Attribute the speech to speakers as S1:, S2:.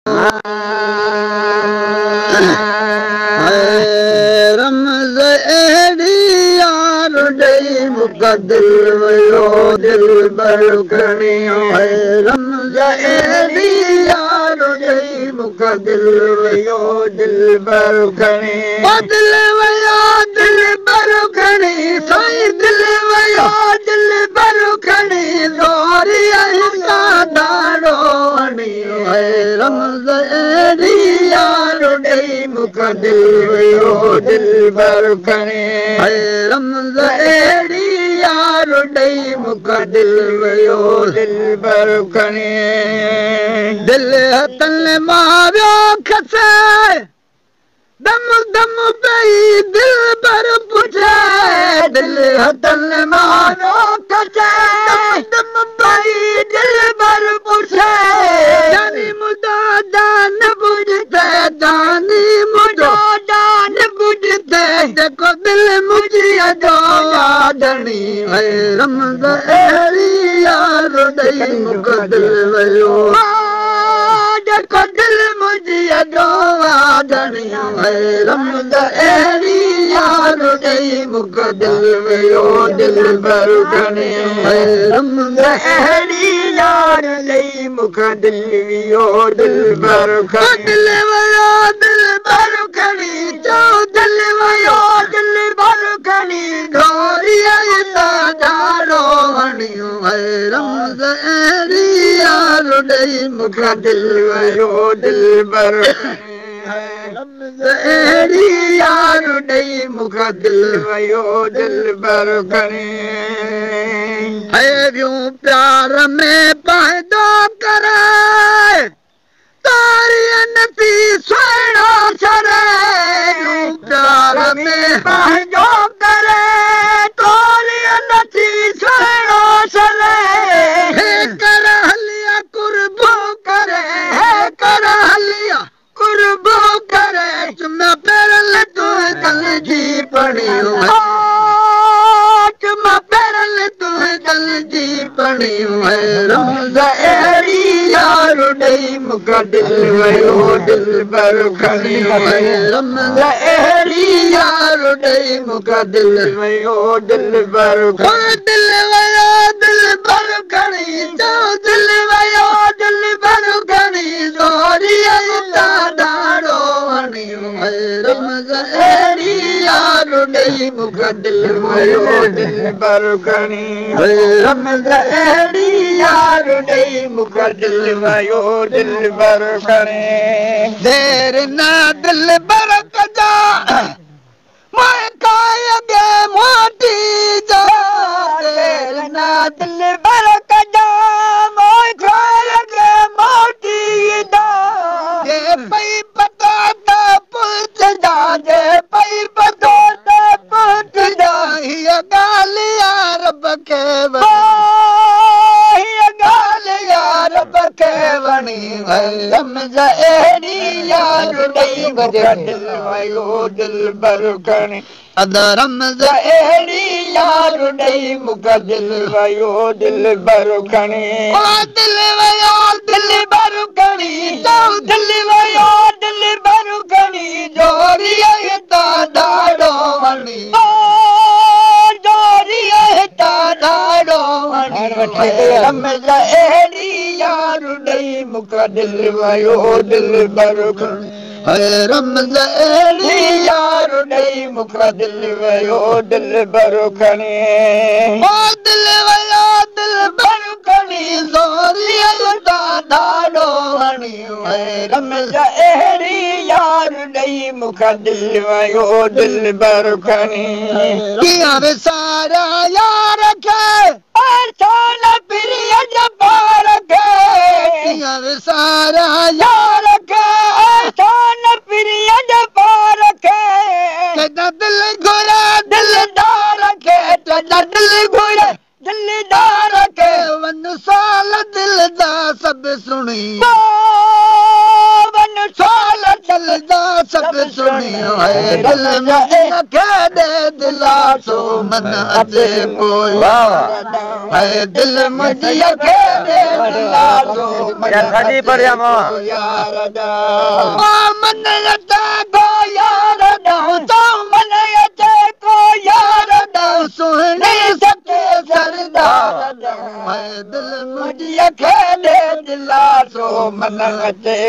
S1: रमज़ अहिड़ी यार ॾेई मूंखे दिलि वियो दिलबर खणी रमज़ अहिड़ी यार ॾेई मूंखे दिलि वियो दिलबर खणी दिलि वियो दिलबर खणी साईं दिलि वियो दिलबर खणी दाड़ो हणी रमज़ अहिड़ी यार ॾेई मूंखे दिलि वियो दिलबर खणी रमज़ अहिड़ी यार ॾेई मूंखे दिलि वियो दिलबर खणी दिलि हथनि मां वियो खसे दम दम पई दिलबर पुछे दिलि हथनि मां वियो खसे दम पई दिलबर पुछे जानी मुंहिंजो जान बुझते जानी मुंहिंजो जान बुझते जेको दिलि मुंहिंजी जो यादणी रमज़ अहिड़ी यार ॾेई मूंखे दिलि वियो जेको दिलि मुंहिंजी जो यादणी रमज़ अहिड़ी यार ॾेई मूंखे दिलि वियो दिलबर खणी रमज़ अहिड़ी यार ॾेई मूंखे दिलि वियो दिलबर खणी दिलि वियो दिलबर खणी चओ दिलि वियो दिलबर खणी दाड़ो हणी रमज़ अहिड़ी यार ॾेई मूंखे दिलि वियो दिलबर रमज़ अहिड़ी यार ॾेई मूंखे दिलि वियो दिलबर खणी अहिड़ियूं प्यार में पंहिंजो करे तारीअ नथी सुहिणो छड़े प्यार में पंहिंजो करे तारीअ नथी सुहिणो छड़े हे कर हलिया कुर्बो करे हे कर हलिया कुर्बो करे चुमा पेरल तूं दिल जी पढ़ियूं चुमा पेरल तूं दिल जी पढ़ियूं रमज़ अहिड़ी यार ॾेई मूंखे दिलि वियो दिलबर खणी रमज़ अहिड़ी यार ॾेई मूंखे दिलि वियो दिलबर दिलि वियो दिलबर खणी चओ दिलि वियो दिलबर खणी दाड़ो हणी रमज़ अहिड़ी यार ॾेई मूंखे दिलि वियो दिलबर खणी रमज़ अहिड़ी यार ॾेई मूंखे दिलि वियो दिलबर खणी देर न दिलबर कजा मैं काय गे मोटी जा देर न दिलबर कजा मैं काय गे मोटी जा जे पई पता त पुछ जा जे पई पता त पुछ जा हीअ ॻाल्हि यार रब खे रब खे वणी रमज़ अहिड़ी यार ॾेई मूंखे दिलि वियो दिलबर खणी रमज़ अहिड़ी यार ॾेई मूंखे दिलि वियो दिलबर खणी दिलि वियो दिलबर खणी दिलि वियो दिलबर खणी दाड़ो वणी दाड़ो वणी रमज़ अहिड़ी यार ॾेई मूंखे दिलि वियो दिलबर खणी रमज़ अहिड़ी यार ॾेई मूंखे दिलि वियो दिलबर खणी दिलि वियो दिलबर खणी दाड़ो हणी रमज़ अहिड़ी यार ॾेई मूंखे दिलि वियो दिलबर खणी कीअं विसारिया यार खे प्रिय जबार खे कीअं विसारिया यार खे प्रिय जबार खे दिल घुरे दिलदार खे दिल घुरे दिलदार खे वन साल दिल दा सभु सुणी वन साल दिल दा सभु सुणी दिलासो मन अचे पोइ दिल मुंहिंजी मन अचे को यार मन अचे को यार सुहिणे सचे सरदार दिल मुंहिंजी दिलासो मन अचे